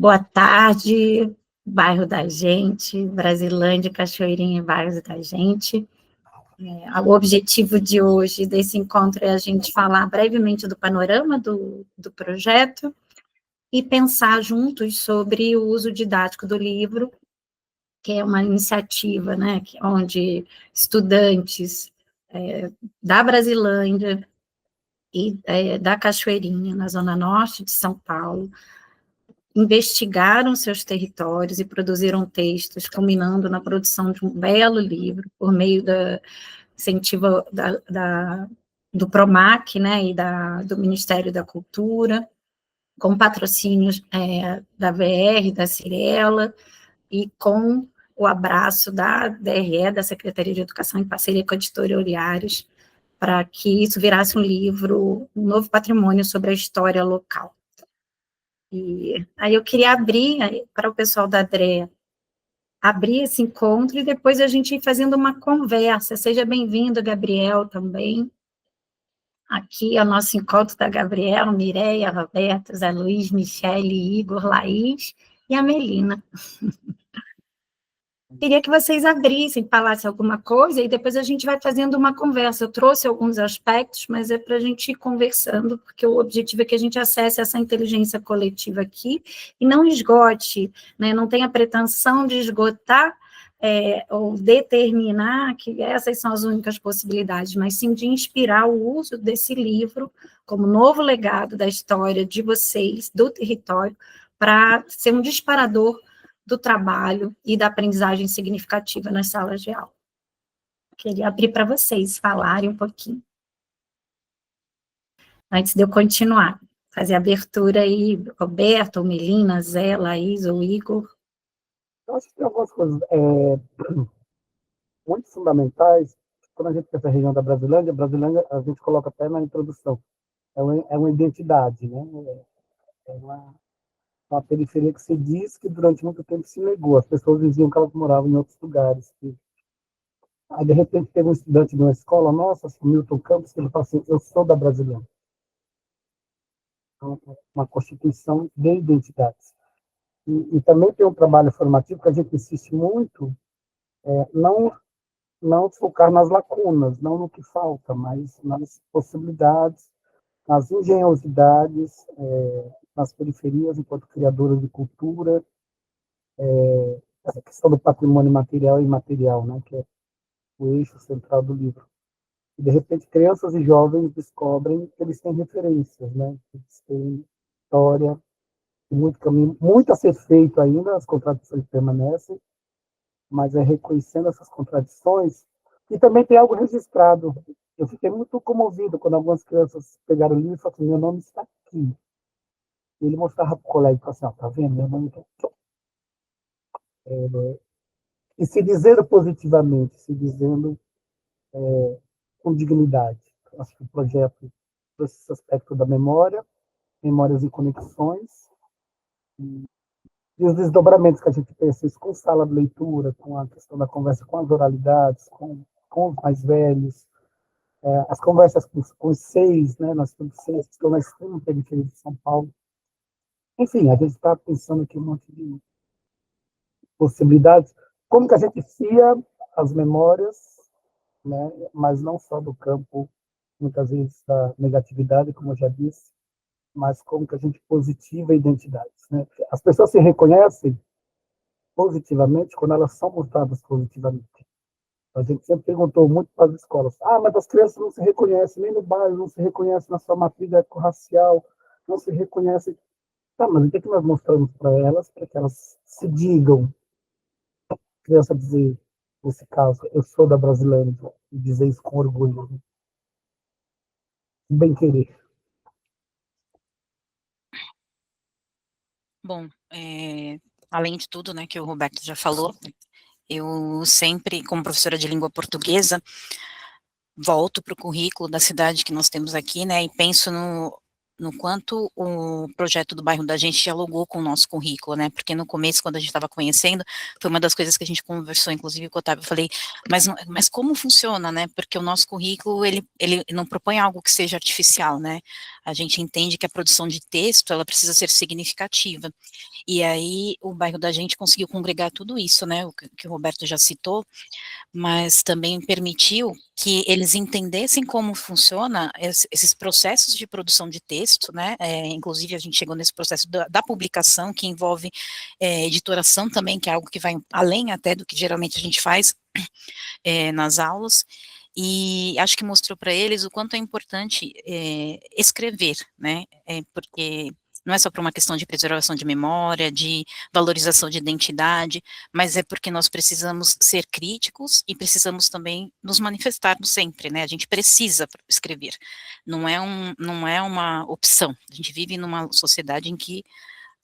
Boa tarde, bairro da gente, Brasilândia, Cachoeirinha, bairro da gente. O objetivo de hoje, desse encontro, é a gente falar brevemente do panorama do projeto e pensar juntos sobre o uso didático do livro, que é uma iniciativa, né, onde estudantes da Brasilândia e da Cachoeirinha, na zona norte de São Paulo, investigaram seus territórios e produziram textos, culminando na produção de um belo livro, por meio da incentivo do PROMAC, né, e do Ministério da Cultura, com patrocínios da VR, da Cirela, e com o abraço da DRE, da Secretaria de Educação, em parceria com a editora Olhares, para que isso virasse um livro, um novo patrimônio sobre a história local. E aí eu queria abrir para o pessoal da DRE, abrir esse encontro e depois a gente ir fazendo uma conversa. Seja bem-vindo, Gabriel, também. Aqui é o nosso encontro da Gabriel, Mireia, Roberto, Zé Luiz, Michele, Igor, Laís e a Melina. Queria que vocês abrissem, falassem alguma coisa, e depois a gente vai fazendo uma conversa. Eu trouxe alguns aspectos, mas é para a gente ir conversando, porque o objetivo é que a gente acesse essa inteligência coletiva aqui e não esgote, né, não tenha pretensão de esgotar ou determinar que essas são as únicas possibilidades, mas sim de inspirar o uso desse livro como novo legado da história de vocês, do território, para ser um disparador do trabalho e da aprendizagem significativa nas salas de aula. Queria abrir para vocês falarem um pouquinho. Antes de eu continuar, fazer a abertura aí, Roberto, Melina, Zé, Laís ou Igor. Eu acho que tem algumas coisas muito fundamentais. Quando a gente pensa na região da Brasilândia, a gente coloca até na introdução, é uma identidade, né? É uma periferia que se diz que durante muito tempo se negou. As pessoas diziam que elas moravam em outros lugares. Aí, de repente, teve um estudante de uma escola, nossa, Milton Campos, que ele fala assim, eu sou da Brasilândia. Então, uma constituição de identidades. E também tem um trabalho formativo que a gente insiste muito, não focar nas lacunas, não no que falta, mas nas possibilidades, nas engenhosidades, nas periferias, enquanto criadoras de cultura, essa questão do patrimônio material e imaterial, né, que é o eixo central do livro. E, de repente, crianças e jovens descobrem que eles têm referências, né, que eles têm história, muito caminho, muito a ser feito ainda, as contradições permanecem, mas é reconhecendo essas contradições. E também tem algo registrado. Eu fiquei muito comovido quando algumas crianças pegaram o livro e falaram assim, meu nome está aqui. E ele mostrava para o colega e falava assim, tá vendo? Meu nome está aqui. E se dizendo positivamente, se dizendo com dignidade. Acho que o projeto trouxe esse aspecto da memória, memórias e conexões, e os desdobramentos que a gente pensa isso com sala de leitura, com a questão da conversa com as oralidades, com os mais velhos, as conversas com os seis, né, nós temos seis que estão na extrema periferia de São Paulo. Enfim, a gente está pensando aqui um monte de possibilidades. Como que a gente fia as memórias, né, mas não só do campo, muitas vezes, da negatividade, como eu já disse, mas como que a gente positiva identidades. Né? As pessoas se reconhecem positivamente quando elas são mostradas positivamente. A gente sempre perguntou muito para as escolas, mas as crianças não se reconhecem nem no bairro, não se reconhecem na sua matriz étnico-racial, não se reconhecem. Tá, mas o que nós mostramos para elas, para que elas se digam, a criança dizer, nesse caso, eu sou da Brasilândia, e dizer isso com orgulho, né? Bem querer. Bom, além de tudo, né, que o Roberto já falou, eu sempre, como professora de língua portuguesa, volto para o currículo da cidade que nós temos aqui, né, e penso no quanto o projeto do bairro da gente dialogou com o nosso currículo, né, porque no começo, quando a gente estava conhecendo, foi uma das coisas que a gente conversou, inclusive com o Otávio, eu falei, mas como funciona, né, porque o nosso currículo, ele não propõe algo que seja artificial, né, a gente entende que a produção de texto, ela precisa ser significativa, e aí o bairro da gente conseguiu congregar tudo isso, né, o que o Roberto já citou, mas também permitiu que eles entendessem como funciona esses processos de produção de texto, né, inclusive a gente chegou nesse processo da publicação, que envolve editoração também, que é algo que vai além até do que geralmente a gente faz nas aulas, e acho que mostrou para eles o quanto é importante escrever, né, porque não é só por uma questão de preservação de memória, de valorização de identidade, mas é porque nós precisamos ser críticos e precisamos também nos manifestarmos sempre, né, a gente precisa escrever, não é uma opção, a gente vive numa sociedade em que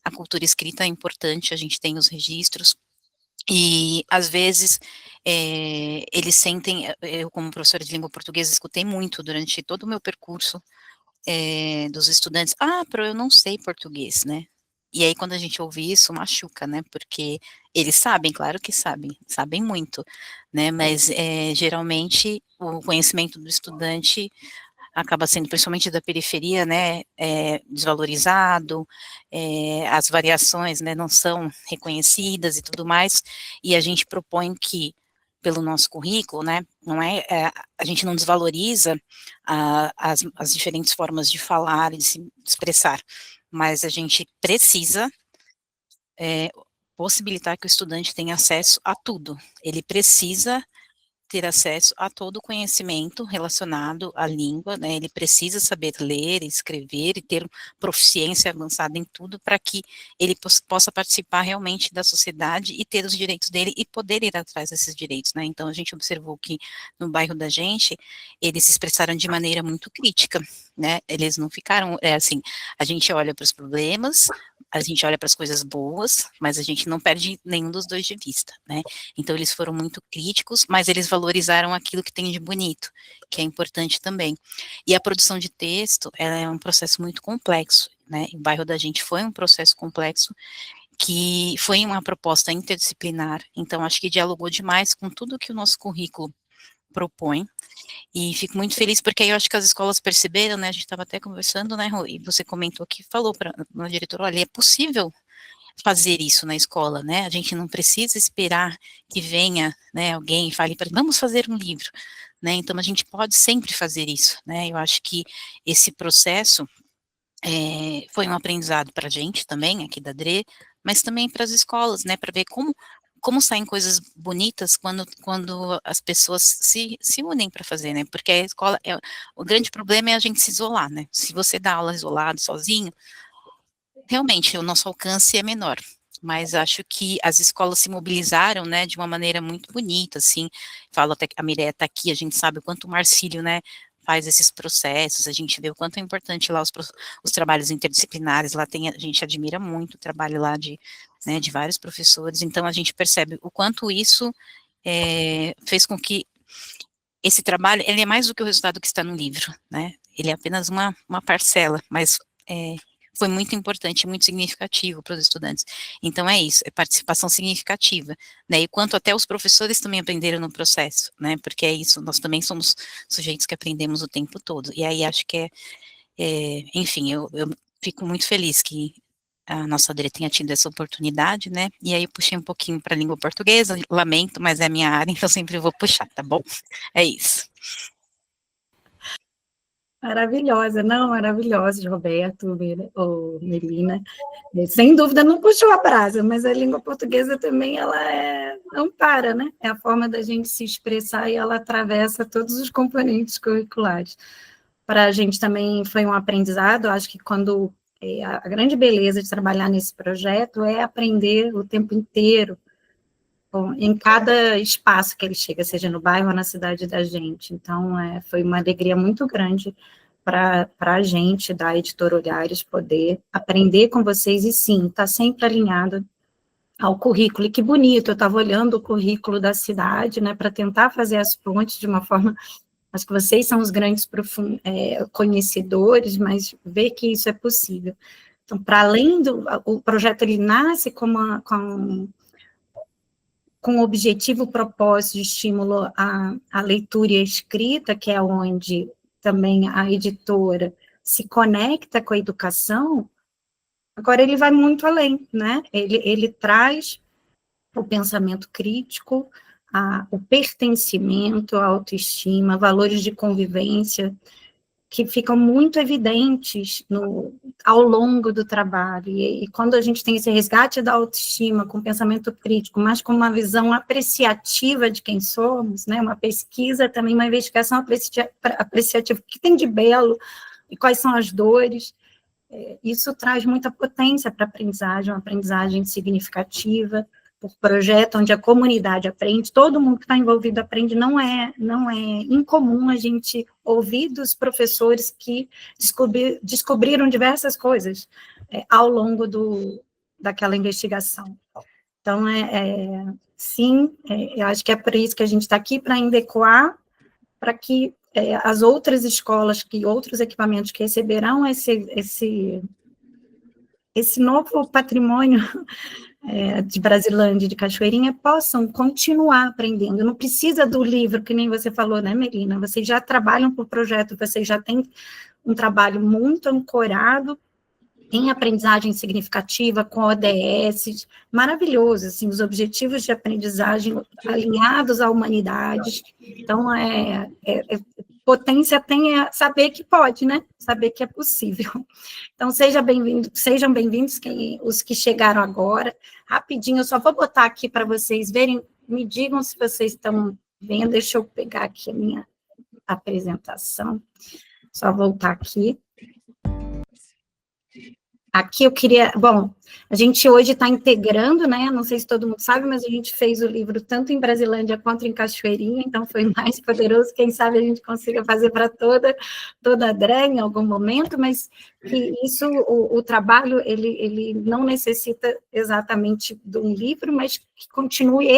a cultura escrita é importante, a gente tem os registros, e, às vezes, eles sentem, eu como professora de língua portuguesa escutei muito durante todo o meu percurso, dos estudantes: "Ah, eu não sei português", né. E aí quando a gente ouve isso machuca, né, porque eles sabem, claro que sabem, sabem muito, né, mas, geralmente o conhecimento do estudante acaba sendo, principalmente da periferia, né, desvalorizado, as variações, né, não são reconhecidas e tudo mais, e a gente propõe que, pelo nosso currículo, né, não a gente não desvaloriza as diferentes formas de falar e de se expressar, mas a gente precisa, eh, possibilitar que o estudante tenha acesso a tudo, ele precisa ter acesso a todo o conhecimento relacionado à língua, né, ele precisa saber ler, escrever e ter proficiência avançada em tudo para que ele possa participar realmente da sociedade e ter os direitos dele e poder ir atrás desses direitos, né. Então a gente observou que no bairro da gente, eles se expressaram de maneira muito crítica, né, eles não ficaram, assim, a gente olha para os problemas, a gente olha para as coisas boas, mas a gente não perde nenhum dos 2 de vista, né. Então eles foram muito críticos, mas eles valorizaram aquilo que tem de bonito, que é importante também. E a produção de texto, ela é um processo muito complexo, né, o bairro da gente foi um processo complexo, que foi uma proposta interdisciplinar, então acho que dialogou demais com tudo que o nosso currículo propõe, e fico muito feliz, porque aí eu acho que as escolas perceberam, né, a gente estava até conversando, né, Rô, e você comentou que falou para a diretora: "Olha, é possível fazer isso na escola, né, a gente não precisa esperar que venha, né, alguém e fale para vamos fazer um livro, né, então a gente pode sempre fazer isso, né, eu acho que esse processo, foi um aprendizado para a gente também, aqui da DRE, mas também para as escolas, né, para ver como saem coisas bonitas quando as pessoas se unem para fazer, né, porque a escola o grande problema é a gente se isolar, né, se você dá aula isolado, sozinho, realmente, o nosso alcance é menor, mas acho que as escolas se mobilizaram, né, de uma maneira muito bonita, assim, falo até que a Mireia está aqui, a gente sabe o quanto o Marcílio, né, faz esses processos, a gente vê o quanto é importante lá os trabalhos interdisciplinares, lá tem a gente admira muito o trabalho lá né, de vários professores, então a gente percebe o quanto isso, fez com que esse trabalho, ele é mais do que o resultado que está no livro, né, ele é apenas uma parcela, mas, foi muito importante, muito significativo para os estudantes. Então é isso, é participação significativa, né, e quanto até os professores também aprenderam no processo, né, porque é isso, nós também somos sujeitos que aprendemos o tempo todo, e aí acho que enfim, eu fico muito feliz que a nossa Adri tenha tido essa oportunidade, né, e aí eu puxei um pouquinho para a língua portuguesa, lamento, mas é a minha área, então sempre vou puxar, tá bom? É isso. Maravilhosa, não, maravilhosa, Roberto, Melina. Sem dúvida não puxou a brasa, mas a língua portuguesa também, ela ampara, né? É a forma da gente se expressar e ela atravessa todos os componentes curriculares. Para a gente também foi um aprendizado, acho que quando a grande beleza de trabalhar nesse projeto é aprender o tempo inteiro, em cada espaço que ele chega, seja no bairro ou na cidade da gente. Então, foi uma alegria muito grande para a gente, da Editora Olhares, poder aprender com vocês e, sim, estar sempre alinhado ao currículo. E que bonito, eu estava olhando o currículo da cidade, né, para tentar fazer as pontes de uma forma Acho que vocês são os grandes conhecedores, mas ver que isso é possível. Então, para além o projeto, ele nasce com o objetivo, o propósito de estímulo à leitura e à escrita, que é onde também a editora se conecta com a educação. Agora, ele vai muito além, né? Ele traz o pensamento crítico, o pertencimento, a autoestima, valores de convivência, que ficam muito evidentes ao longo do trabalho. E quando a gente tem esse resgate da autoestima com pensamento crítico, mas com uma visão apreciativa de quem somos, né, uma pesquisa também, uma investigação apreciativa, o que tem de belo e quais são as dores, isso traz muita potência para a aprendizagem, uma aprendizagem significativa, por projeto, onde a comunidade aprende, todo mundo que está envolvido aprende, não é incomum a gente ouvir dos professores que descobriram diversas coisas ao longo daquela investigação. Então, sim, eu acho que é por isso que a gente está aqui, para adequar, para que as outras escolas, outros equipamentos que receberão esse novo patrimônio de Brasilândia e de Cachoeirinha, possam continuar aprendendo. Não precisa do livro, que nem você falou, né, Melina? Vocês já trabalham por projeto, vocês já têm um trabalho muito ancorado em aprendizagem significativa, com ODS, maravilhoso, assim, os objetivos de aprendizagem alinhados à humanidade. Então, potência tem saber que pode, né? Saber que é possível. Então, sejam bem-vindos os que chegaram agora. Rapidinho, eu só vou botar aqui para vocês verem, me digam se vocês estão vendo, deixa eu pegar aqui a minha apresentação, só voltar aqui. Aqui eu queria, bom, a gente hoje está integrando, né, não sei se todo mundo sabe, mas a gente fez o livro tanto em Brasilândia quanto em Cachoeirinha, então foi mais poderoso, quem sabe a gente consiga fazer para toda a DRE em algum momento, mas que isso, o trabalho, ele não necessita exatamente de um livro, mas que continue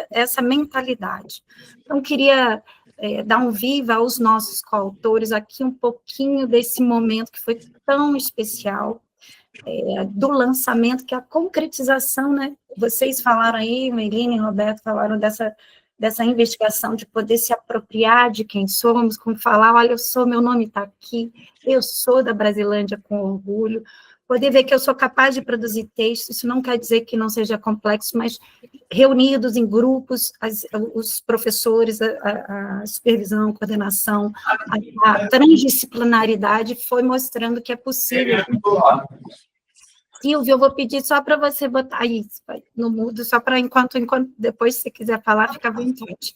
essa mentalidade. Então, queria dar um viva aos nossos coautores aqui, um pouquinho desse momento que foi tão especial, do lançamento, que é a concretização, né? Vocês falaram aí, Melina e Roberto falaram dessa investigação, de poder se apropriar de quem somos, como falar, olha, meu nome está aqui, eu sou da Brasilândia com orgulho, poder ver que eu sou capaz de produzir textos, isso não quer dizer que não seja complexo, mas reunidos em grupos, os professores, a supervisão, a coordenação, a transdisciplinaridade foi mostrando que é possível. Silvio, eu vou pedir só para você botar isso no mudo, só para enquanto depois, se você quiser falar, fica à vontade.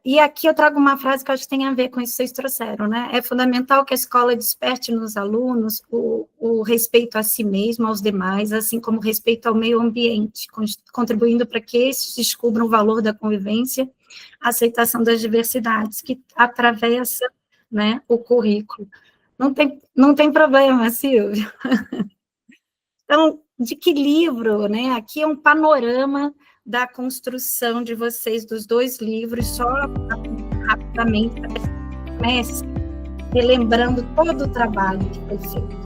E aqui eu trago uma frase que eu acho que tem a ver com isso que vocês trouxeram, né? É fundamental que a escola desperte nos alunos o respeito a si mesmo, aos demais, assim como o respeito ao meio ambiente, contribuindo para que esses descubram o valor da convivência, a aceitação das diversidades, que atravessa, né, o currículo. Não tem problema, Silvio. Então, de que livro, né? Aqui é um panorama da construção de vocês, dos dois livros, só rapidamente, comece relembrando todo o trabalho que foi feito.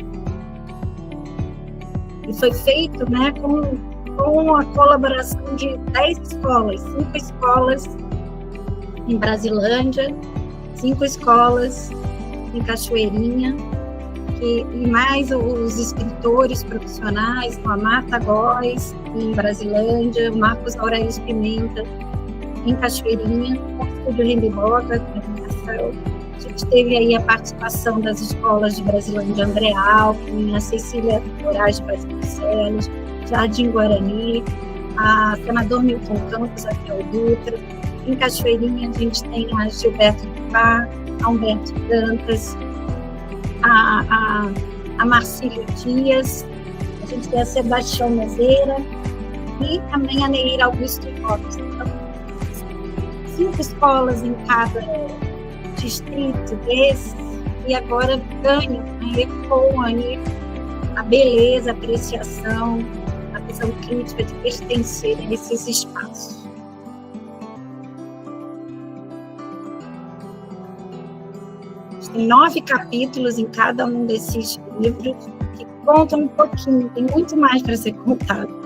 E foi feito, né, com a colaboração de 10 escolas, 5 escolas em Brasilândia, 5 escolas em Cachoeirinha, e mais os escritores profissionais, com a Marta Góes, em Brasilândia, o Marcos Aurélio Pimenta, em Cachoeirinha, o Estúdio Rembiboca, a gente teve aí a participação das escolas de Brasilândia, André Alckmin, a Cecília Moraes de Vasconcelos, Jardim Guarani, a senador Milton Campos, a Kel Dutra. Em Cachoeirinha, a gente tem a Gilberto Dupá, a Humberto Dantas, a Marcília Dias, a gente tem a Sebastião Mezeira e também a Neira Augusto Lopes. Então, 5 escolas em cada distrito desse, e agora ganham, ecoam aí a beleza, a apreciação, a visão crítica de pertencer a esses espaços. Tem 9 capítulos em cada um desses livros que contam um pouquinho, tem muito mais para ser contado.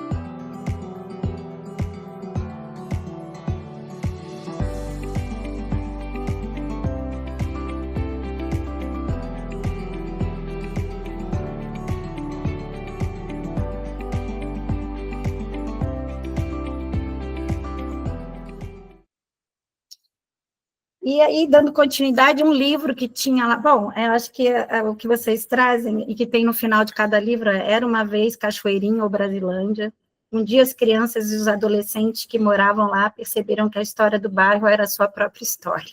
E aí, dando continuidade, um livro que tinha lá... Bom, eu acho que o que vocês trazem, e que tem no final de cada livro, Era uma vez Cachoeirinha ou Brasilândia. Um dia as crianças e os adolescentes que moravam lá perceberam que a história do bairro era a sua própria história,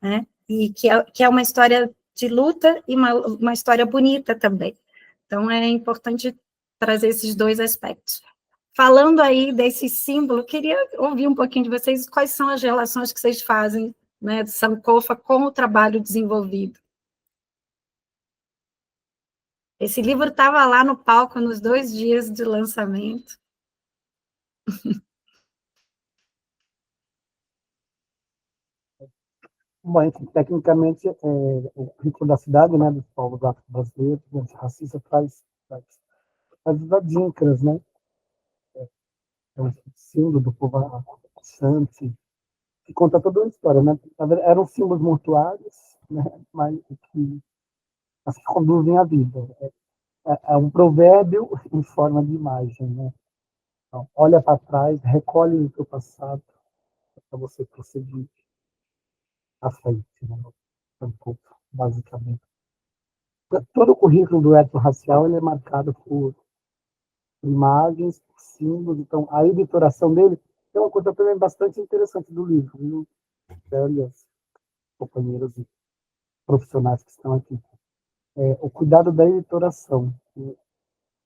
né? E que é uma história de luta e uma história bonita também. Então, é importante trazer esses dois aspectos. Falando aí desse símbolo, queria ouvir um pouquinho de vocês, quais são as relações que vocês fazem, né, do Sankofa com o trabalho desenvolvido. Esse livro estava lá no palco nos 2 dias de lançamento. Bom, enfim, tecnicamente, o currículo da cidade, né, dos povos afro-brasileiros, antirracista, traz as adinkras, né, é um símbolo do povo Ashanti, que conta toda uma história, né, eram símbolos mortuários, né, mas que conduzem a vida. É um provérbio em forma de imagem, né. Então, olha para trás, recolhe o teu passado, para você prosseguir à frente, né, um pouco, basicamente. Todo o currículo do ético racial ele é marcado por imagens, por símbolos. Então, a editoração dele é uma coisa também bastante interessante do livro, viu? E as companheiras e profissionais que estão aqui. O cuidado da editoração.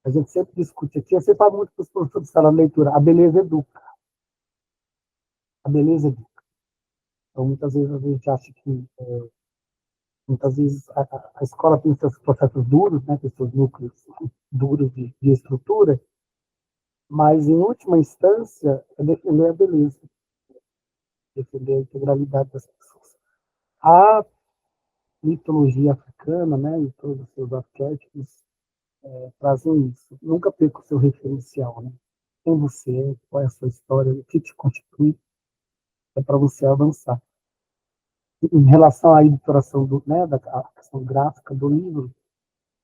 A gente sempre discute aqui, eu sempre falo muito para os professores de sala de leitura, a beleza educa. A beleza educa. Então, muitas vezes a gente acha que muitas vezes a escola tem seus processos duros, né, tem seus núcleos duros de estrutura, mas, em última instância, é defender a beleza, defender a integralidade das pessoas. A mitologia africana, né, e todos os seus arquétipos trazem isso. Nunca perca o seu referencial, né? Quem você é, qual é a sua história, o que te constitui, é para você avançar. Em relação à editoração da questão gráfica do livro,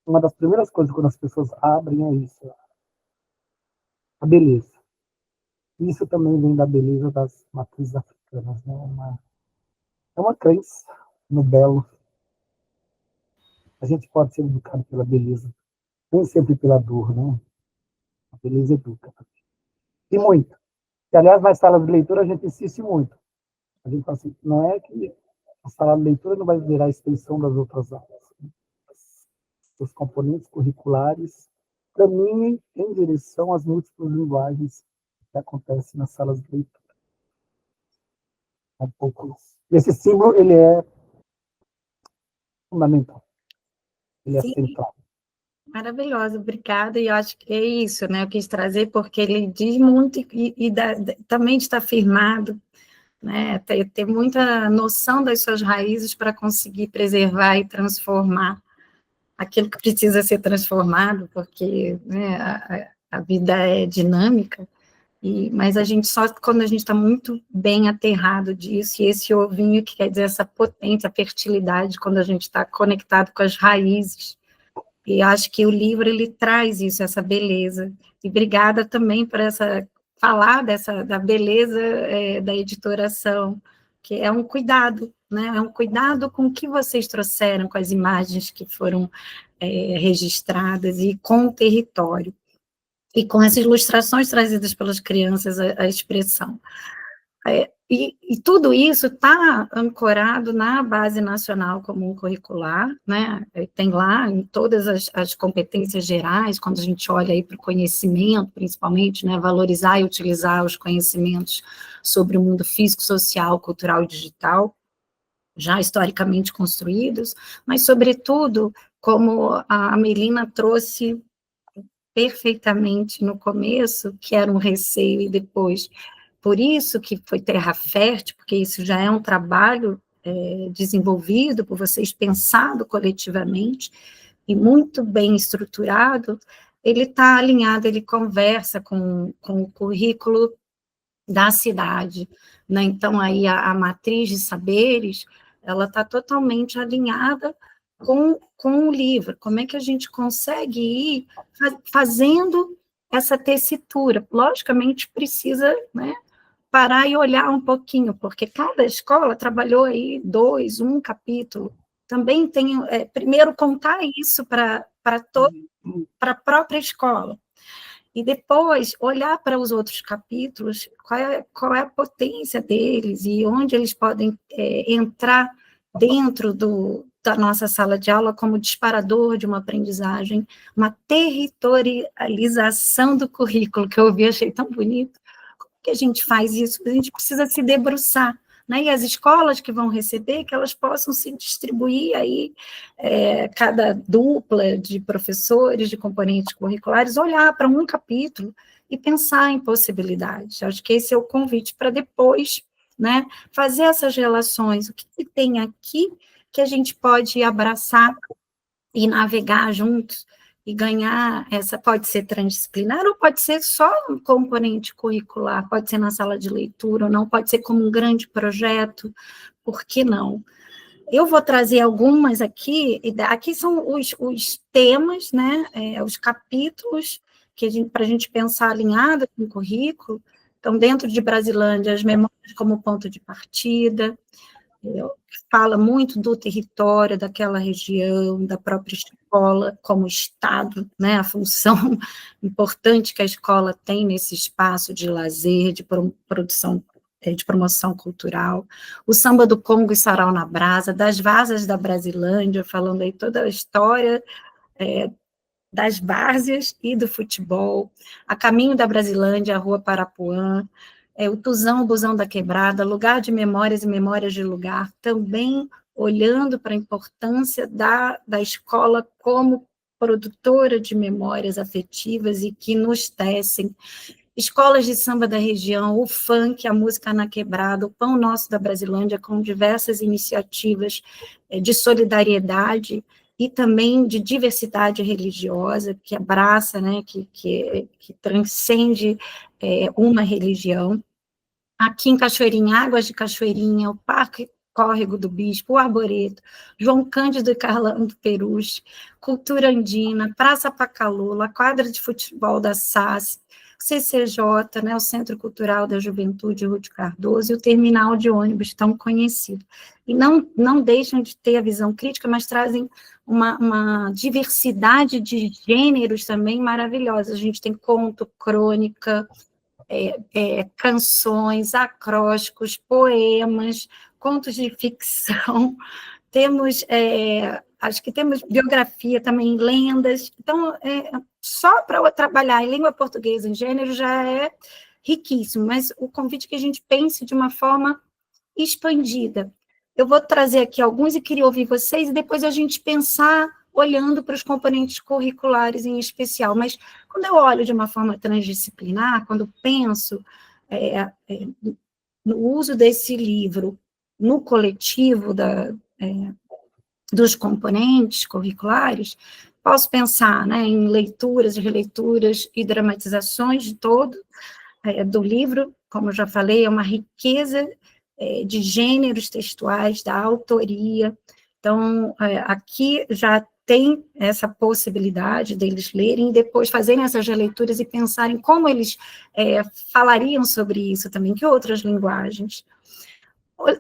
uma das primeiras coisas quando as pessoas abrem é isso, a beleza. Isso também vem da beleza das matrizes africanas, né? É uma crença no belo. A gente pode ser educado pela beleza, nem sempre pela dor, né? A beleza educa. E muito. E, aliás, nas salas de leitura a gente insiste muito. A gente fala assim, não é que a sala de leitura não vai virar a extensão das outras aulas. Os componentes curriculares caminhem em direção às múltiplas linguagens que acontecem nas salas de leitura. É um pouco isso. Esse símbolo, ele é fundamental. Ele é central. Maravilhoso, obrigada, e eu acho que é isso, né, eu quis trazer porque ele diz muito também está firmado, né, ter muita noção das suas raízes para conseguir preservar e transformar aquilo que precisa ser transformado, porque, né, a vida é dinâmica, mas a gente só quando a gente está muito bem aterrado disso, e esse ovinho que quer dizer essa potência, a fertilidade, quando a gente está conectado com as raízes. E acho que o livro, ele traz isso, essa beleza. E obrigada também por falar da beleza da editoração, que é um cuidado, né? É um cuidado com o que vocês trouxeram, com as imagens que foram registradas e com o território. E com essas ilustrações trazidas pelas crianças, a expressão. E tudo isso está ancorado na Base Nacional Comum Curricular, né? Tem lá em todas as competências gerais, quando a gente olha aí para o conhecimento, principalmente, né? Valorizar e utilizar os conhecimentos sobre o mundo físico, social, cultural e digital, já historicamente construídos, mas, sobretudo, como a Melina trouxe perfeitamente no começo, que era um receio, e depois... Por isso que foi terra fértil, porque isso já é um trabalho desenvolvido por vocês, pensado coletivamente e muito bem estruturado, ele está alinhado, ele conversa com o currículo da cidade, né? Então, aí a matriz de saberes, ela está totalmente alinhada com o livro. Como é que a gente consegue ir fazendo essa tessitura? Logicamente, precisa, né, parar e olhar um pouquinho, porque cada escola trabalhou aí 2, 1 capítulo. Também tem, primeiro, contar isso para a própria escola, e depois olhar para os outros capítulos, qual é a potência deles e onde eles podem entrar dentro da nossa sala de aula como disparador de uma aprendizagem, uma territorialização do currículo, que eu ouvi, achei tão bonito. Como que a gente faz isso? A gente precisa se debruçar, né? E as escolas que vão receber, que elas possam se distribuir aí, cada dupla de professores, de componentes curriculares, olhar para um capítulo e pensar em possibilidades. Acho que esse é o convite para depois, né, fazer essas relações, o que tem aqui que a gente pode abraçar e navegar juntos, e ganhar pode ser transdisciplinar, ou pode ser só um componente curricular, pode ser na sala de leitura, ou não, pode ser como um grande projeto, por que não? Eu vou trazer algumas aqui são os temas, né, os capítulos, para a gente pensar alinhado com o currículo. Então, dentro de Brasilândia, as memórias como ponto de partida, fala muito do território, daquela região, da própria escola como Estado, né, a função importante que a escola tem nesse espaço de lazer, de produção, de promoção cultural, o samba do Congo e Sarau na Brasa, das várzeas da Brasilândia, falando aí toda a história das várzeas e do futebol, a caminho da Brasilândia, a Rua Parapuã, o Tuzão, o Busão da Quebrada, lugar de memórias e memórias de lugar, também olhando para a importância da escola como produtora de memórias afetivas e que nos tecem. Escolas de samba da região, o funk, a música na quebrada, o Pão Nosso da Brasilândia, com diversas iniciativas de solidariedade e também de diversidade religiosa, que abraça, né, que transcende uma religião. Aqui em Cachoeirinha, Águas de Cachoeirinha, o Parque Córrego do Bispo, o Arboreto, João Cândido e Carlando Perus, Cultura Andina, Praça Pacalula, a quadra de futebol da SAS, o CCJ, né, o Centro Cultural da Juventude Ruth Cardoso, e o terminal de ônibus tão conhecido. E não deixam de ter a visão crítica, mas trazem uma diversidade de gêneros também maravilhosa. A gente tem conto, crônica, canções, acrósticos, poemas, contos de ficção, temos, acho que temos biografia também, lendas. Então, só para trabalhar em língua portuguesa em gênero já é riquíssimo, mas o convite é que a gente pense de uma forma expandida. Eu vou trazer aqui alguns e queria ouvir vocês, e depois a gente pensar olhando para os componentes curriculares em especial, mas quando eu olho de uma forma transdisciplinar, quando penso no uso desse livro no coletivo dos componentes curriculares, posso pensar, né, em leituras, releituras e dramatizações de todo do livro, como eu já falei, é uma riqueza de gêneros textuais, da autoria. Então, aqui já tem essa possibilidade deles lerem e depois fazerem essas releituras e pensarem como eles falariam sobre isso também, que outras linguagens.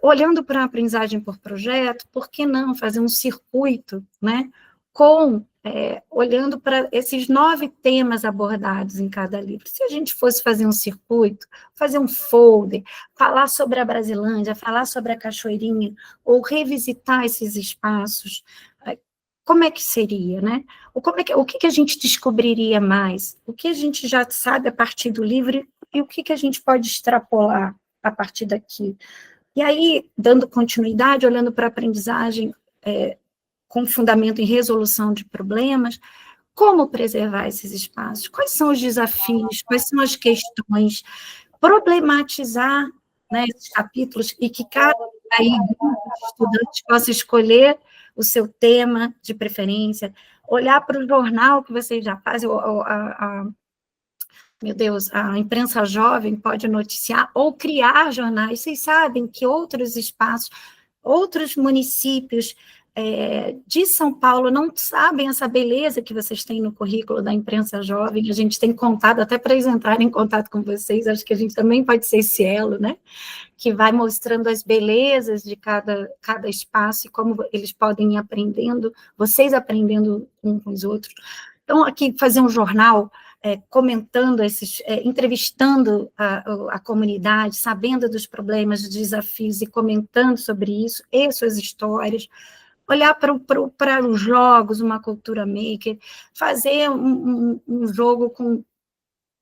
Olhando para a aprendizagem por projeto, por que não fazer um circuito, né, olhando para esses 9 temas abordados em cada livro. Se a gente fosse fazer um circuito, fazer um folder, falar sobre a Brasilândia, falar sobre a Cachoeirinha, ou revisitar esses espaços, como é que seria, né? O que a gente descobriria mais? O que a gente já sabe a partir do livro e o que a gente pode extrapolar a partir daqui? E aí, dando continuidade, olhando para a aprendizagem com fundamento em resolução de problemas, como preservar esses espaços? Quais são os desafios? Quais são as questões? Problematizar, né, esses capítulos e que cada os estudantes possam escolher o seu tema de preferência, olhar para o jornal que vocês já fazem, meu Deus, a imprensa jovem pode noticiar ou criar jornais. Vocês sabem que outros espaços, outros municípios de São Paulo não sabem essa beleza que vocês têm no currículo da imprensa jovem. A gente tem contado, até para eles entrarem em contato com vocês, acho que a gente também pode ser esse elo, né? Que vai mostrando as belezas de cada espaço e como eles podem ir aprendendo, vocês aprendendo uns com os outros. Então, aqui, fazer um jornal comentando entrevistando a comunidade, sabendo dos problemas, dos desafios e comentando sobre isso e suas histórias, olhar para os jogos, uma cultura maker, fazer um jogo com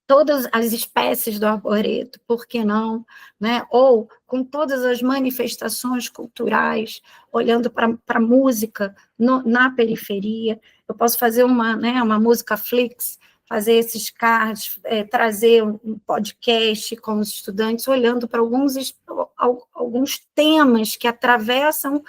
todas as espécies do arboreto, por que não? Né? Ou com todas as manifestações culturais, olhando para a música na periferia. Eu posso fazer uma música Flix, fazer esses cards, trazer um podcast com os estudantes, olhando para alguns temas que atravessam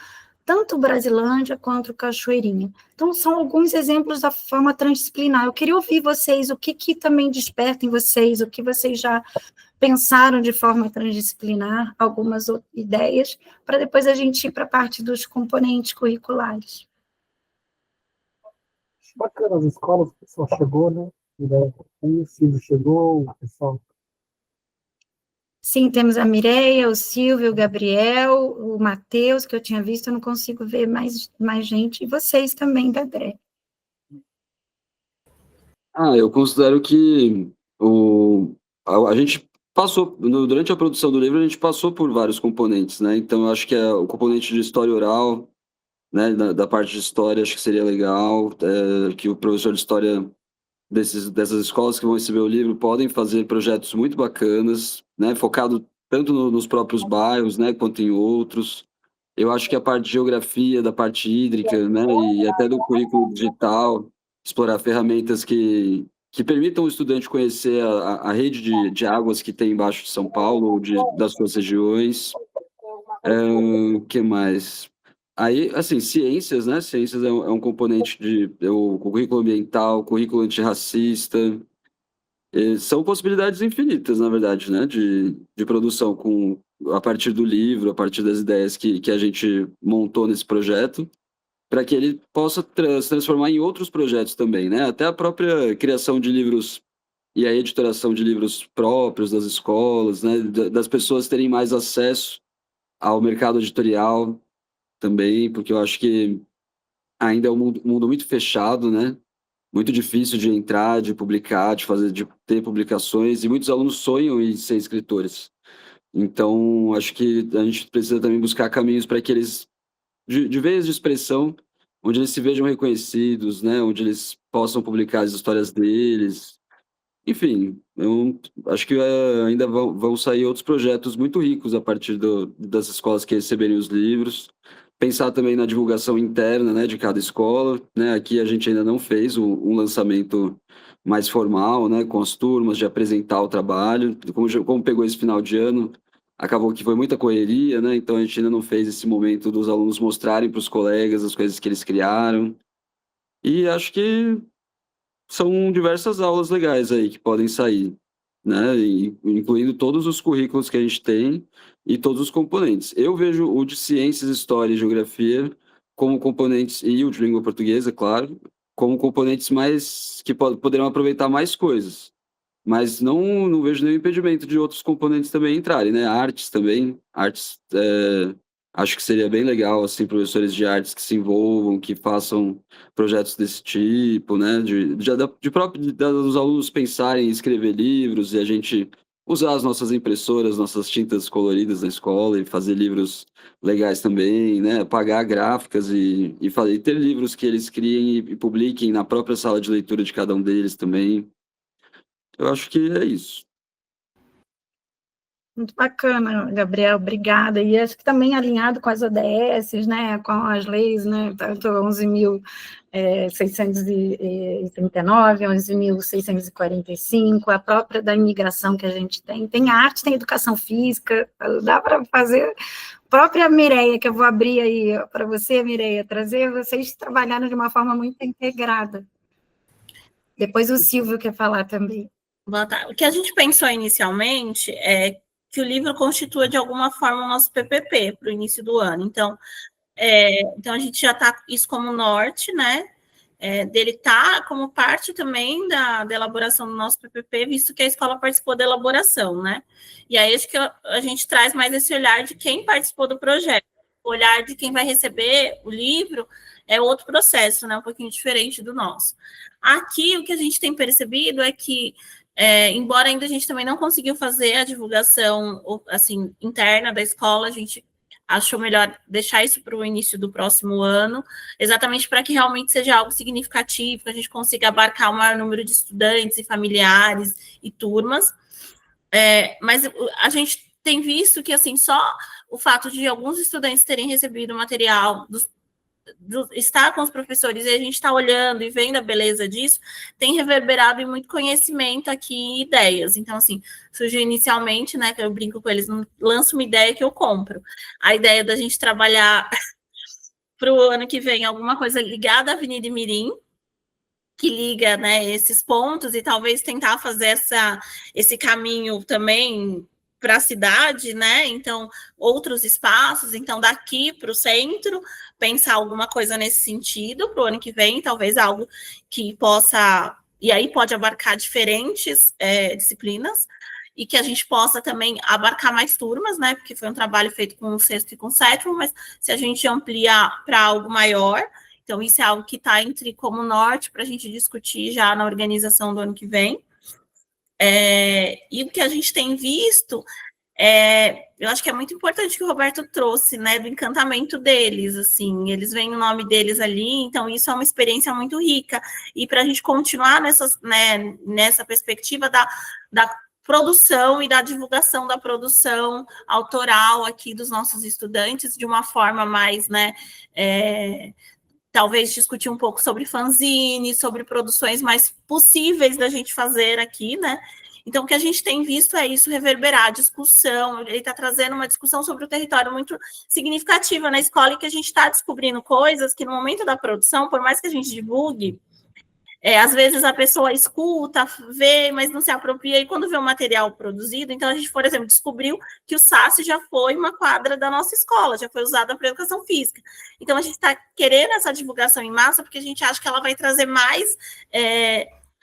tanto Brasilândia quanto Cachoeirinha. Então, são alguns exemplos da forma transdisciplinar. Eu queria ouvir vocês, o que também desperta em vocês, o que vocês já pensaram de forma transdisciplinar, algumas ideias, para depois a gente ir para a parte dos componentes curriculares. Bacana as escolas, o pessoal chegou, né? O Silvio chegou, o pessoal. Sim, temos a Mireia, o Silvio, o Gabriel, o Matheus, que eu tinha visto, eu não consigo ver mais gente, e vocês também, da DRE. Eu considero que a gente passou, durante a produção do livro, a gente passou por vários componentes, né? Então, eu acho que o componente de história oral, né, da parte de história, acho que seria legal, que o professor de história dessas escolas que vão receber o livro podem fazer projetos muito bacanas, né, focado tanto nos próprios bairros, né, quanto em outros. Eu acho que a parte de geografia, da parte hídrica, né, e até do currículo digital, explorar ferramentas que permitam o estudante conhecer a rede de águas que tem embaixo de São Paulo ou das suas regiões. O que mais? Aí, assim, ciências, né? Ciências é um componente o currículo ambiental, currículo antirracista. São possibilidades infinitas, na verdade, né? De produção a partir do livro, a partir das ideias que a gente montou nesse projeto, para que ele possa se transformar em outros projetos também, né? Até a própria criação de livros e a editoração de livros próprios das escolas, né? Das pessoas terem mais acesso ao mercado editorial também, porque eu acho que ainda é um mundo muito fechado, né? Muito difícil de entrar, de publicar, de ter publicações, e muitos alunos sonham em ser escritores. Então, acho que a gente precisa também buscar caminhos para que eles, de veias de expressão, onde eles se vejam reconhecidos, né? Onde eles possam publicar as histórias deles. Enfim, eu acho que ainda vão sair outros projetos muito ricos a partir das escolas que receberem os livros. Pensar também na divulgação interna, né, de cada escola, né? Aqui a gente ainda não fez um lançamento mais formal, né, com as turmas, de apresentar o trabalho. Como pegou esse final de ano, acabou que foi muita correria, né? Então a gente ainda não fez esse momento dos alunos mostrarem para os colegas as coisas que eles criaram. E acho que são diversas aulas legais aí que podem sair, né? Incluindo todos os currículos que a gente tem e todos os componentes. Eu vejo o de ciências, história e geografia como componentes, e o de língua portuguesa, claro, como componentes mais que poderão aproveitar mais coisas. Mas não vejo nenhum impedimento de outros componentes também entrarem, né? Artes também, acho que seria bem legal, assim, professores de artes que se envolvam, que façam projetos desse tipo, né? Dos alunos pensarem em escrever livros e a gente usar as nossas impressoras, nossas tintas coloridas na escola e fazer livros legais também, né? Pagar gráficas e ter livros que eles criem e publiquem na própria sala de leitura de cada um deles também. Eu acho que é isso. Muito bacana, Gabriel, obrigada. E acho que também alinhado com as ODS, né, com as leis, né, tanto 11.639, 11.645, a própria da imigração que a gente tem a arte, tem a educação física, dá para fazer própria Mireia, que eu vou abrir aí para você, Mireia, trazer, vocês trabalharam de uma forma muito integrada. Depois o Silvio quer falar também. Boa tarde. O que a gente pensou inicialmente é que o livro constitua, de alguma forma, o nosso PPP para o início do ano. Então, a gente já está isso como norte, né? Dele tá como parte também da elaboração do nosso PPP, visto que a escola participou da elaboração, né? E aí acho que a gente traz mais esse olhar de quem participou do projeto. O olhar de quem vai receber o livro é outro processo, né? Um pouquinho diferente do nosso. Aqui, o que a gente tem percebido é que, embora ainda a gente também não conseguiu fazer a divulgação, assim, interna da escola, a gente achou melhor deixar isso para o início do próximo ano, exatamente para que realmente seja algo significativo, que a gente consiga abarcar o maior número de estudantes e familiares e turmas. Mas a gente tem visto que, assim, só o fato de alguns estudantes terem recebido o material estar com os professores e a gente está olhando e vendo a beleza disso, tem reverberado em muito conhecimento aqui e ideias. Então, assim, surgiu inicialmente, né, que eu brinco com eles, não lanço uma ideia que eu compro. A ideia da gente trabalhar para o ano que vem alguma coisa ligada à Avenida Imirim, que liga, né, esses pontos e talvez tentar fazer esse caminho também para a cidade, né? Então, outros espaços, então daqui para o centro, pensar alguma coisa nesse sentido para o ano que vem, talvez algo que possa, e aí pode abarcar diferentes disciplinas, e que a gente possa também abarcar mais turmas, né? Porque foi um trabalho feito com o sexto e com o sétimo, mas se a gente ampliar para algo maior, então isso é algo que está entre como norte para a gente discutir já na organização do ano que vem. E o que a gente tem visto, eu acho que é muito importante que o Roberto trouxe, né, do encantamento deles, assim, eles veem o nome deles ali, então isso é uma experiência muito rica, e para a gente continuar nessa perspectiva da produção e da divulgação da produção autoral aqui dos nossos estudantes, de uma forma mais, né, talvez discutir um pouco sobre fanzine, sobre produções mais possíveis da gente fazer aqui, né? Então, o que a gente tem visto é isso reverberar, a discussão, ele está trazendo uma discussão sobre o território muito significativa na escola, e que a gente está descobrindo coisas que no momento da produção, por mais que a gente divulgue, às vezes a pessoa escuta, vê, mas não se apropria, e quando vê o material produzido, então a gente, por exemplo, descobriu que o SASSI já foi uma quadra da nossa escola, já foi usada para educação física. Então a gente está querendo essa divulgação em massa, porque a gente acha que ela vai trazer mais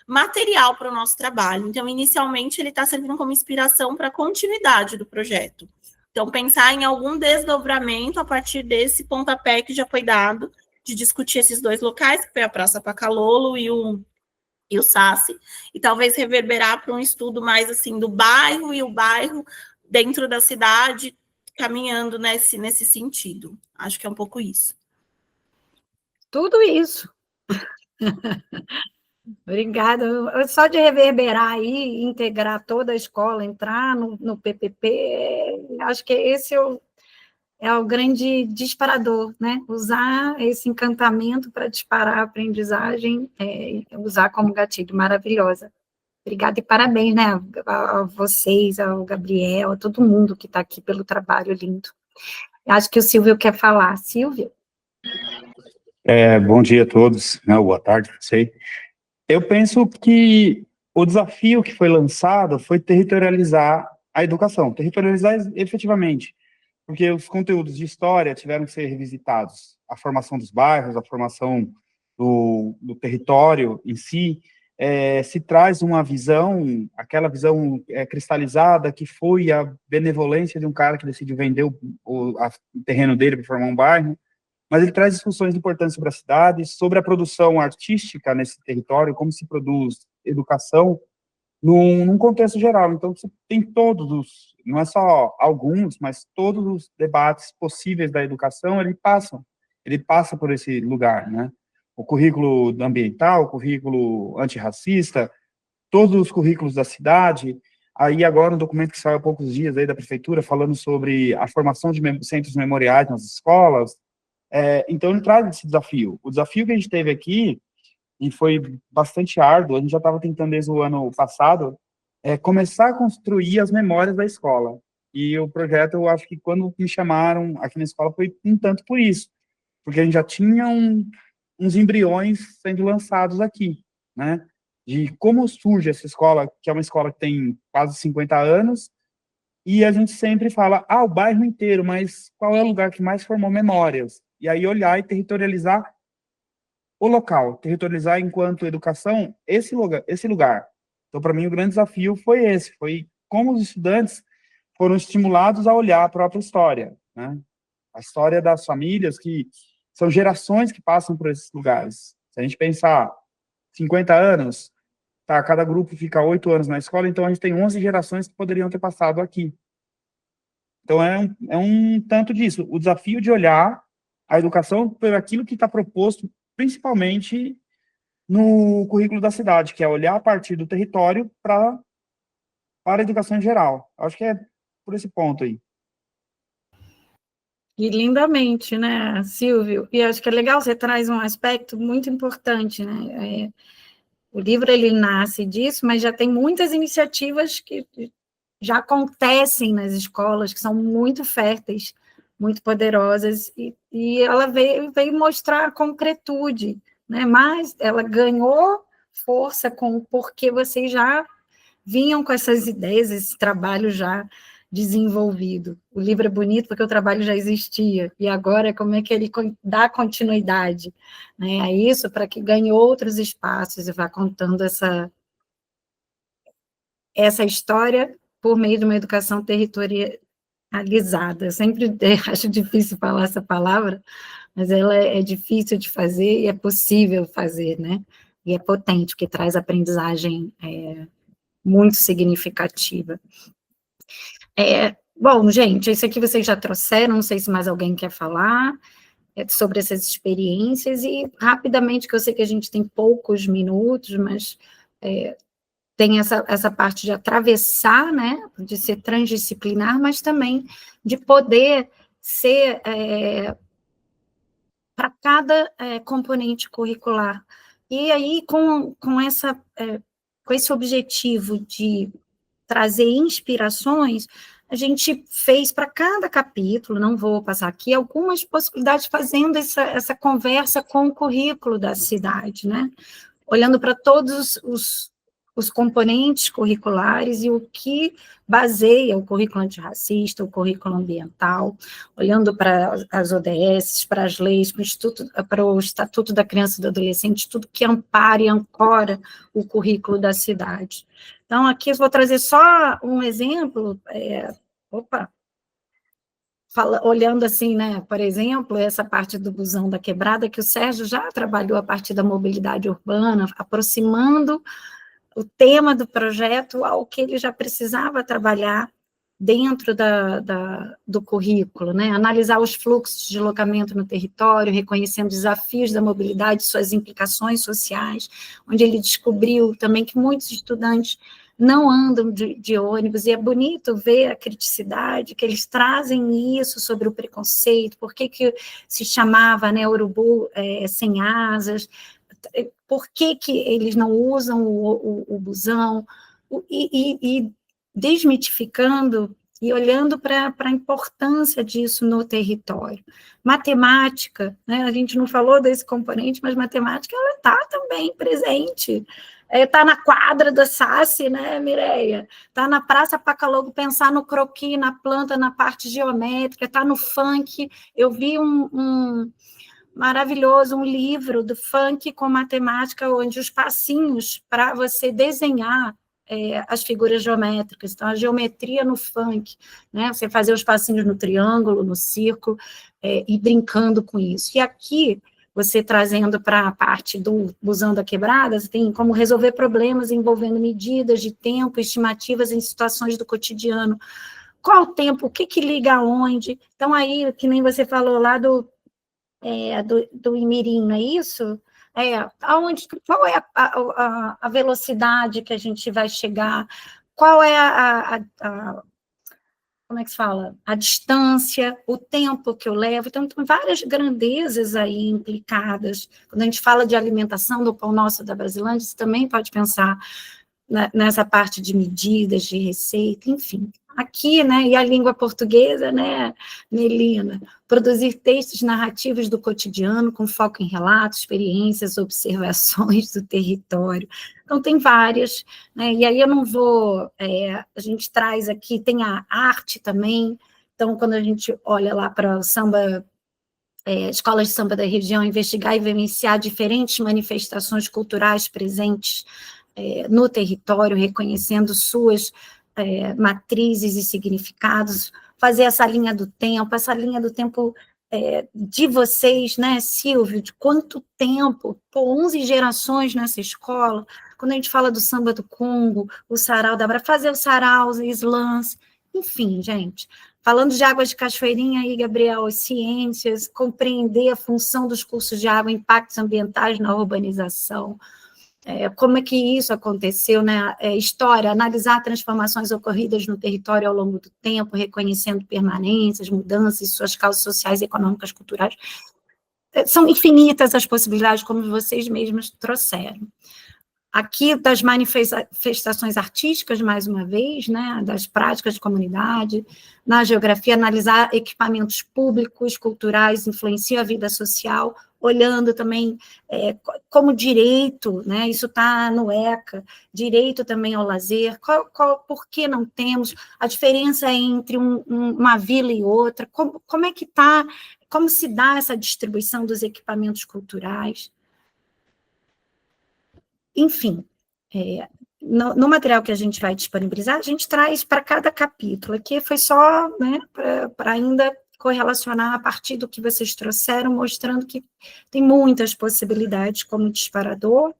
material para o nosso trabalho. Então, inicialmente, ele está servindo como inspiração para a continuidade do projeto. Então, pensar em algum desdobramento a partir desse pontapé que já foi dado, de discutir esses dois locais, que foi a Praça Pacalolo e o SASSI, e talvez reverberar para um estudo mais assim do bairro, e o bairro dentro da cidade, caminhando nesse sentido. Acho que é um pouco isso. Tudo isso. Obrigada. Só de reverberar aí, integrar toda a escola, entrar no PPP, acho que esse é o grande disparador, né? Usar esse encantamento para disparar a aprendizagem, usar como gatilho. Maravilhosa. Obrigada e parabéns, né, a vocês, ao Gabriel, a todo mundo que está aqui pelo trabalho lindo. Acho que o Silvio quer falar. Silvio? Bom dia a todos, né, boa tarde, não sei. Eu penso que o desafio que foi lançado foi territorializar a educação, territorializar efetivamente, porque os conteúdos de história tiveram que ser revisitados, a formação dos bairros, a formação do território em si, se traz uma visão, aquela visão cristalizada que foi a benevolência de um cara que decidiu vender o terreno dele para formar um bairro, mas ele traz discussões importantes sobre a cidade, sobre a produção artística nesse território, como se produz educação num contexto geral. Então, você tem todos não é só alguns, mas todos os debates possíveis da educação, ele passa por esse lugar, né? O currículo ambiental, o currículo antirracista, todos os currículos da cidade. Aí agora um documento que saiu há poucos dias aí da prefeitura falando sobre a formação de centros memoriais nas escolas. Então ele traz esse desafio. O desafio que a gente teve aqui, e foi bastante árduo, a gente já estava tentando desde o ano passado, começar a construir as memórias da escola. E o projeto, eu acho que quando me chamaram aqui na escola foi um tanto por isso, porque a gente já tinha uns embriões sendo lançados aqui, né? De como surge essa escola, que é uma escola que tem quase 50 anos, e a gente sempre fala, o bairro inteiro, mas qual é o lugar que mais formou memórias? E aí olhar e territorializar o local, territorializar enquanto educação esse lugar. Então, para mim, o grande desafio foi esse, foi como os estudantes foram estimulados a olhar a própria história, né? A história das famílias, que são gerações que passam por esses lugares. Se a gente pensar 50 anos, tá, cada grupo fica 8 anos na escola, então a gente tem 11 gerações que poderiam ter passado aqui. Então, é um tanto disso. O desafio de olhar a educação por aquilo que está proposto, principalmente no currículo da cidade, que é olhar a partir do território para a educação em geral. Acho que é por esse ponto aí. E lindamente, né, Silvio? E acho que é legal, você traz um aspecto muito importante, né? O livro, ele nasce disso, mas já tem muitas iniciativas que já acontecem nas escolas, que são muito férteis, muito poderosas, e ela veio mostrar a concretude, né? Mas ela ganhou força porque vocês já vinham com essas ideias, esse trabalho já desenvolvido. O livro é bonito porque o trabalho já existia, e agora como é que ele dá continuidade, né, a isso, para que ganhe outros espaços e vá contando essa história por meio de uma educação territorializada. Eu sempre acho difícil falar essa palavra, mas ela é difícil de fazer e é possível fazer, né? E é potente, porque traz aprendizagem muito significativa. Bom, gente, isso aqui vocês já trouxeram, não sei se mais alguém quer falar sobre essas experiências, e rapidamente, que eu sei que a gente tem poucos minutos, mas tem essa parte de atravessar, né, de ser transdisciplinar, mas também de poder ser para cada componente curricular. E aí, com esse objetivo de trazer inspirações, a gente fez para cada capítulo, não vou passar aqui, algumas possibilidades, fazendo essa conversa com o currículo da cidade, né? Olhando para todos os componentes curriculares e o que baseia o currículo antirracista, o currículo ambiental, olhando para as ODS, para as leis, para o Estatuto da Criança e do Adolescente, tudo que ampara e ancora o currículo da cidade. Então, aqui eu vou trazer só um exemplo, olhando assim, né, por exemplo, essa parte do busão da quebrada, que o Sérgio já trabalhou a partir da mobilidade urbana, aproximando o tema do projeto ao que ele já precisava trabalhar dentro do currículo, né? Analisar os fluxos de deslocamento no território, reconhecendo desafios da mobilidade, suas implicações sociais, onde ele descobriu também que muitos estudantes não andam de ônibus, e é bonito ver a criticidade, que eles trazem isso sobre o preconceito, por que se chamava, né, urubu sem asas, por que eles não usam o busão, e desmitificando e olhando para a importância disso no território. Matemática, né, a gente não falou desse componente, mas matemática ela está também presente. Está na quadra da SACE, né, Mireia? Está na Praça Pacalogo, pensar no croquis, na planta, na parte geométrica, está no funk. Eu vi maravilhoso, um livro do funk com matemática, onde os passinhos para você desenhar as figuras geométricas, então a geometria no funk, né, você fazer os passinhos no triângulo, no círculo, e brincando com isso. E aqui, você trazendo para a parte do busão da quebrada, você tem como resolver problemas envolvendo medidas de tempo, estimativas em situações do cotidiano. Qual o tempo, o que liga aonde? Então aí, que nem você falou lá do Imirim, não é isso? Qual é a velocidade que a gente vai chegar? Qual é como é que se fala? A distância, o tempo que eu levo. Então, tem várias grandezas aí implicadas. Quando a gente fala de alimentação, do Pão Nosso da Brasilândia, você também pode pensar nessa parte de medidas, de receita, enfim. aqui, né, e a língua portuguesa, né, Melina, produzir textos narrativos do cotidiano com foco em relatos, experiências, observações do território. Então, tem várias, né, e aí eu não vou, a gente traz aqui, tem a arte também, então, quando a gente olha lá para o samba, escolas de samba da região, investigar e vivenciar diferentes manifestações culturais presentes no território, reconhecendo suas matrizes e significados, fazer essa linha do tempo de vocês, né, Silvio, de quanto tempo, 11 gerações nessa escola, quando a gente fala do samba do Congo, o sarau da Brava, fazer os saraus, slams, enfim, gente, falando de águas de cachoeirinha aí, Gabriel, as ciências, compreender a função dos cursos de água, impactos ambientais na urbanização, como é que isso aconteceu, né? História, analisar transformações ocorridas no território ao longo do tempo, reconhecendo permanências, mudanças e suas causas sociais, econômicas, culturais. São infinitas as possibilidades, como vocês mesmos trouxeram. Aqui, das manifestações artísticas, mais uma vez, né, das práticas de comunidade, na geografia, analisar equipamentos públicos, culturais, influenciam a vida social, olhando também como direito, né, isso está no ECA, direito também ao lazer, por que não temos, a diferença entre uma vila e outra, como é que está, como se dá essa distribuição dos equipamentos culturais. Enfim, no material que a gente vai disponibilizar, a gente traz para cada capítulo, aqui foi só, né, para ainda correlacionar a partir do que vocês trouxeram, mostrando que tem muitas possibilidades como disparador.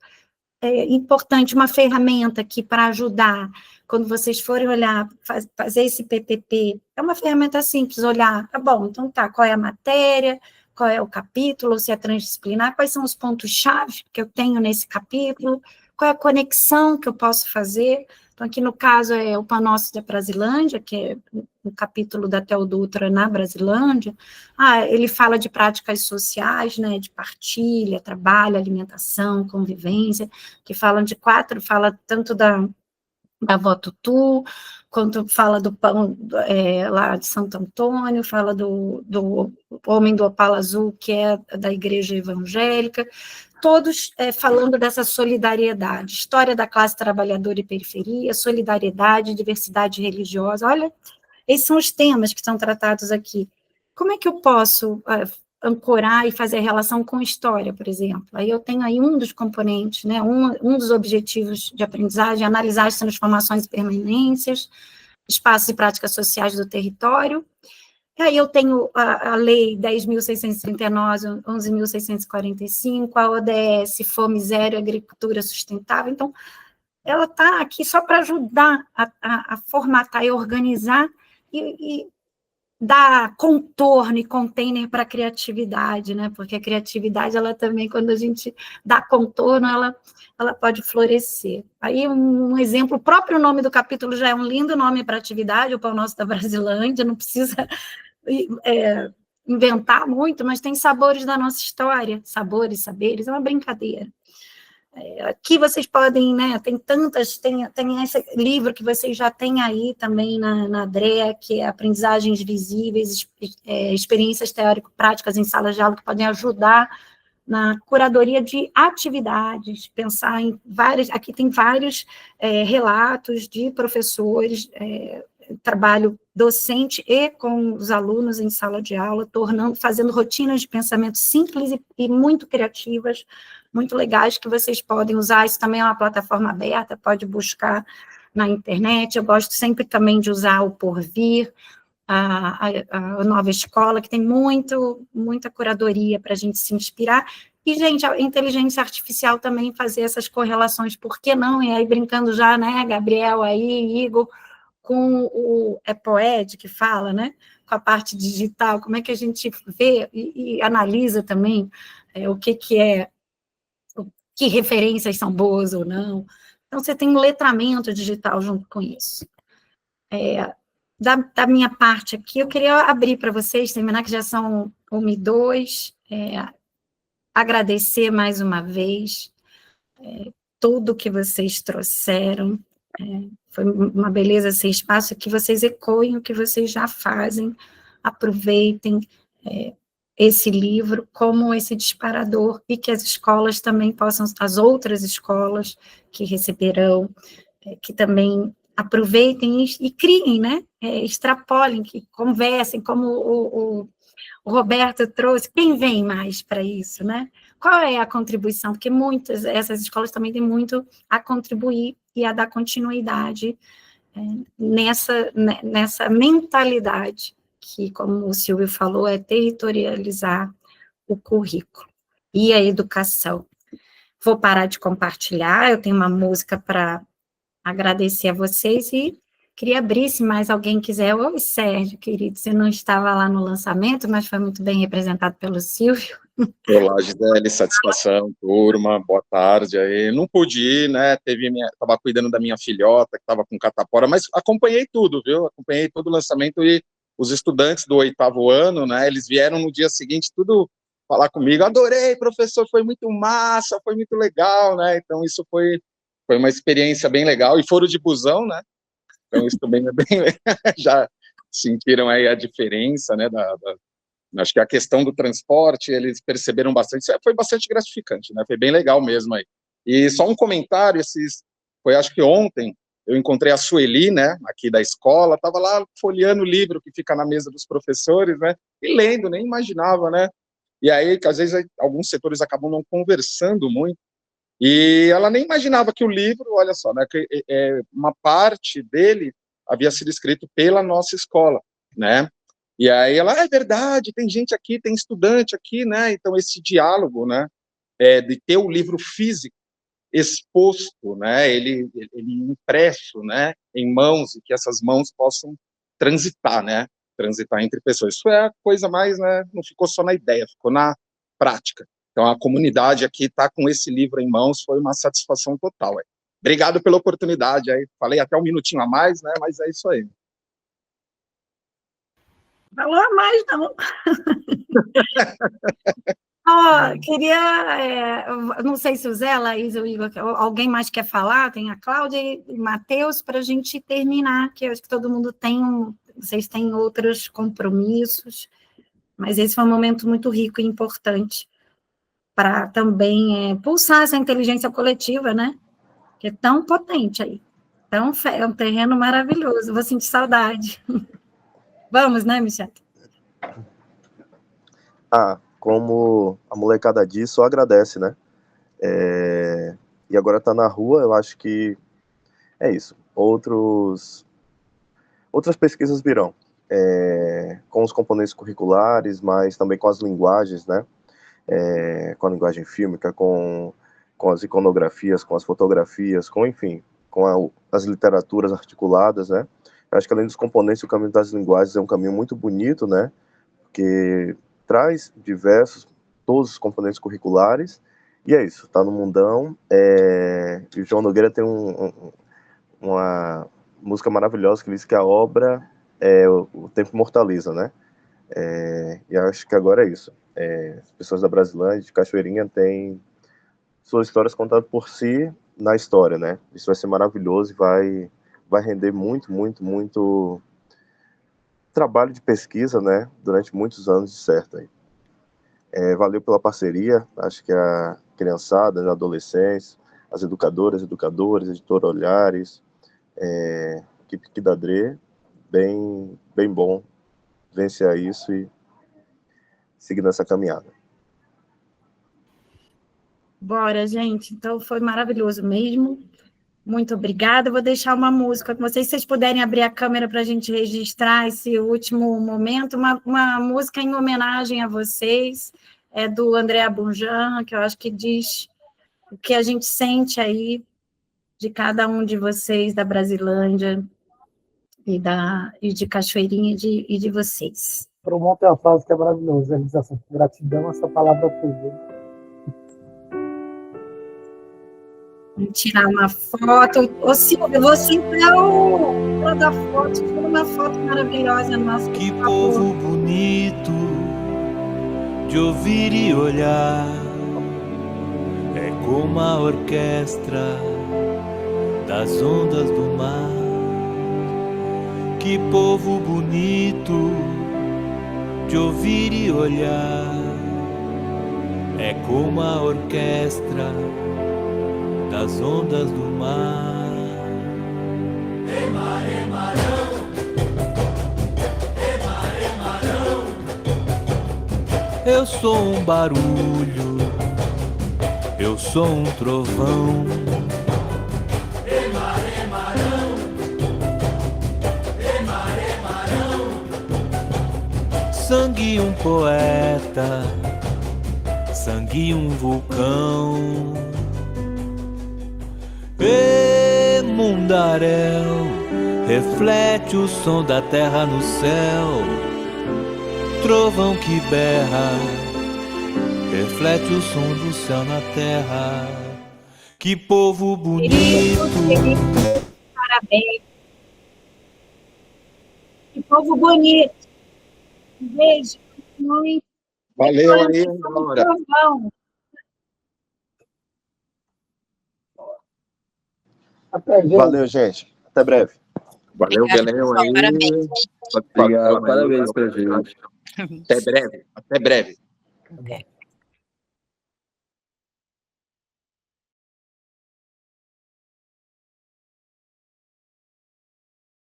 É importante uma ferramenta aqui para ajudar, quando vocês forem olhar, fazer esse PPP, é uma ferramenta simples, olhar, tá bom, então tá, qual é a matéria, qual é o capítulo, se é transdisciplinar, quais são os pontos-chave que eu tenho nesse capítulo, qual é a conexão que eu posso fazer. Então, aqui no caso é o Panópsia da Brasilândia, que é o capítulo da Teodutra na Brasilândia. Ele fala de práticas sociais, né, de partilha, trabalho, alimentação, convivência, que fala tanto da avó Tutu, quanto fala do pão lá de Santo Antônio, fala do homem do opala azul, que é da igreja evangélica, todos falando dessa solidariedade, história da classe trabalhadora e periferia, solidariedade, diversidade religiosa. Olha, esses são os temas que são tratados aqui. Como é que eu posso ancorar e fazer a relação com história, por exemplo? Aí eu tenho aí um dos componentes, né, um dos objetivos de aprendizagem, analisar as transformações e permanências, espaços e práticas sociais do território. E aí eu tenho a Lei 10.639, 11.645, a ODS, Fome Zero e Agricultura Sustentável. Então, ela está aqui só para ajudar a formatar e organizar e dar contorno e container para a criatividade, né? Porque a criatividade, ela também, quando a gente dá contorno, ela pode florescer. Aí, um exemplo, o próprio nome do capítulo já é um lindo nome para atividade, o Pão Nosso da Brasilândia, não precisa inventar muito, mas tem sabores da nossa história, sabores, saberes, é uma brincadeira. Aqui vocês podem, né, tem esse livro que vocês já têm aí também na DRE, que é Aprendizagens Visíveis, Experiências Teórico-Práticas em Salas de Aula, que podem ajudar na curadoria de atividades, pensar em aqui tem vários relatos de professores, trabalho docente e com os alunos em sala de aula, fazendo rotinas de pensamento simples e muito criativas, muito legais, que vocês podem usar. Isso também é uma plataforma aberta, pode buscar na internet. Eu gosto sempre também de usar o Porvir, a Nova Escola, que tem muita curadoria para a gente se inspirar. E, gente, a inteligência artificial também fazer essas correlações, por que não? E aí, brincando já, né, Gabriel aí, Igor, com o EPOED, que fala, né, com a parte digital, como é que a gente vê e analisa também que referências são boas ou não. Então, você tem um letramento digital junto com isso. Da minha parte aqui, eu queria abrir para vocês, terminar que já são 1h02, agradecer mais uma vez tudo que vocês trouxeram, Foi uma beleza esse espaço, que vocês ecoem o que vocês já fazem, aproveitem esse livro como esse disparador, e que as escolas também possam, as outras escolas que receberão, que também aproveitem e criem, né? Extrapolem, que conversem, como o Roberto trouxe, quem vem mais para isso, né? Qual é a contribuição? Porque essas escolas também têm muito a contribuir e a dar continuidade nessa mentalidade, que, como o Silvio falou, é territorializar o currículo e a educação. Vou parar de compartilhar, eu tenho uma música para agradecer a vocês e queria abrir, se mais alguém quiser. Oi, Sérgio, querido, você não estava lá no lançamento, mas foi muito bem representado pelo Silvio. Olá, Gisele, satisfação, turma, boa tarde aí. Não pude ir, né, estava cuidando da minha filhota, que estava com catapora, mas acompanhei tudo, viu? Acompanhei todo o lançamento, e os estudantes do 8º ano, né, eles vieram no dia seguinte tudo falar comigo, adorei, professor, foi muito massa, foi muito legal, né, então isso foi uma experiência bem legal, e foram de busão, né, então isso também é bem legal, já sentiram aí a diferença, né, acho que a questão do transporte, eles perceberam bastante, isso foi bastante gratificante, né, foi bem legal mesmo aí. E só um comentário, foi acho que ontem, eu encontrei a Sueli, né, aqui da escola, estava lá folheando o livro que fica na mesa dos professores, né, e lendo, nem imaginava, né, e aí, que às vezes, alguns setores acabam não conversando muito, e ela nem imaginava que o livro, olha só, né, que uma parte dele havia sido escrito pela nossa escola, né, e aí ela, é verdade, tem gente aqui, tem estudante aqui, né, então esse diálogo, né, de ter o livro físico exposto, né, ele impresso, né, em mãos, e que essas mãos possam transitar, né, transitar entre pessoas. Isso é a coisa mais, né, não ficou só na ideia, ficou na prática. Então a comunidade aqui está com esse livro em mãos, foi uma satisfação total. Obrigado pela oportunidade, aí falei até um minutinho a mais, né, mas é isso aí. Falou a mais, não. Queria, não sei se o Zé, a Laís, o Igor, alguém mais quer falar, tem a Cláudia e o Matheus, para a gente terminar, que eu acho que todo mundo vocês têm outros compromissos, mas esse foi um momento muito rico e importante para também pulsar essa inteligência coletiva, né, que é tão potente aí, é um terreno maravilhoso, vou sentir saudade. Vamos, né, Michel? Como a molecada diz, só agradece, né? E agora tá na rua, eu acho que é isso. Outras pesquisas virão, com os componentes curriculares, mas também com as linguagens, né? Com a linguagem fílmica, com as iconografias, com as fotografias, enfim, com as literaturas articuladas, né? Eu acho que além dos componentes, o caminho das linguagens é um caminho muito bonito, né? Que traz todos os componentes curriculares, e é isso, tá no mundão. E o João Nogueira tem uma música maravilhosa que diz que a obra o tempo imortaliza, né? E acho que agora é isso. As pessoas da Brasilândia, de Cachoeirinha, têm suas histórias contadas por si na história, né? Isso vai ser maravilhoso e vai render muito, muito, muito trabalho de pesquisa, né, durante muitos anos de certo aí. Valeu pela parceria, acho que a criançada, os adolescentes, as educadoras, editores, Olhares, equipe aqui da DRE, bem bom vencer isso e seguir nessa caminhada. Bora, gente, então foi maravilhoso mesmo. Muito obrigada. Eu vou deixar uma música com vocês, se vocês puderem abrir a câmera para a gente registrar esse último momento, uma música em homenagem a vocês, do André Abunjan, que eu acho que diz o que a gente sente aí de cada um de vocês, da Brasilândia e de Cachoeirinha e de vocês. Promonte é uma frase que é maravilhosa, ele diz assim, gratidão, essa palavra tudo. Vamos tirar uma foto. Ô, Silvio, você então, da foto, tira uma foto maravilhosa nossa. Que povo bonito de ouvir e olhar, é como a orquestra das ondas do mar. Que povo bonito de ouvir e olhar, é como a orquestra das ondas do mar. Eu sou um barulho, eu sou um trovão. Sangue um poeta, sangue um vulcão. E mundaréu, reflete o som da terra no céu. Trovão que berra, reflete o som do céu na terra. Que povo bonito. Parabéns. Que povo bonito. Um beijo. Muito. Valeu aí, Laura. Até, gente. Valeu, gente. Até breve. Valeu, Belém. Aí. Parabéns. Obrigado, parabéns pra gente. Até breve. Até breve. Ok.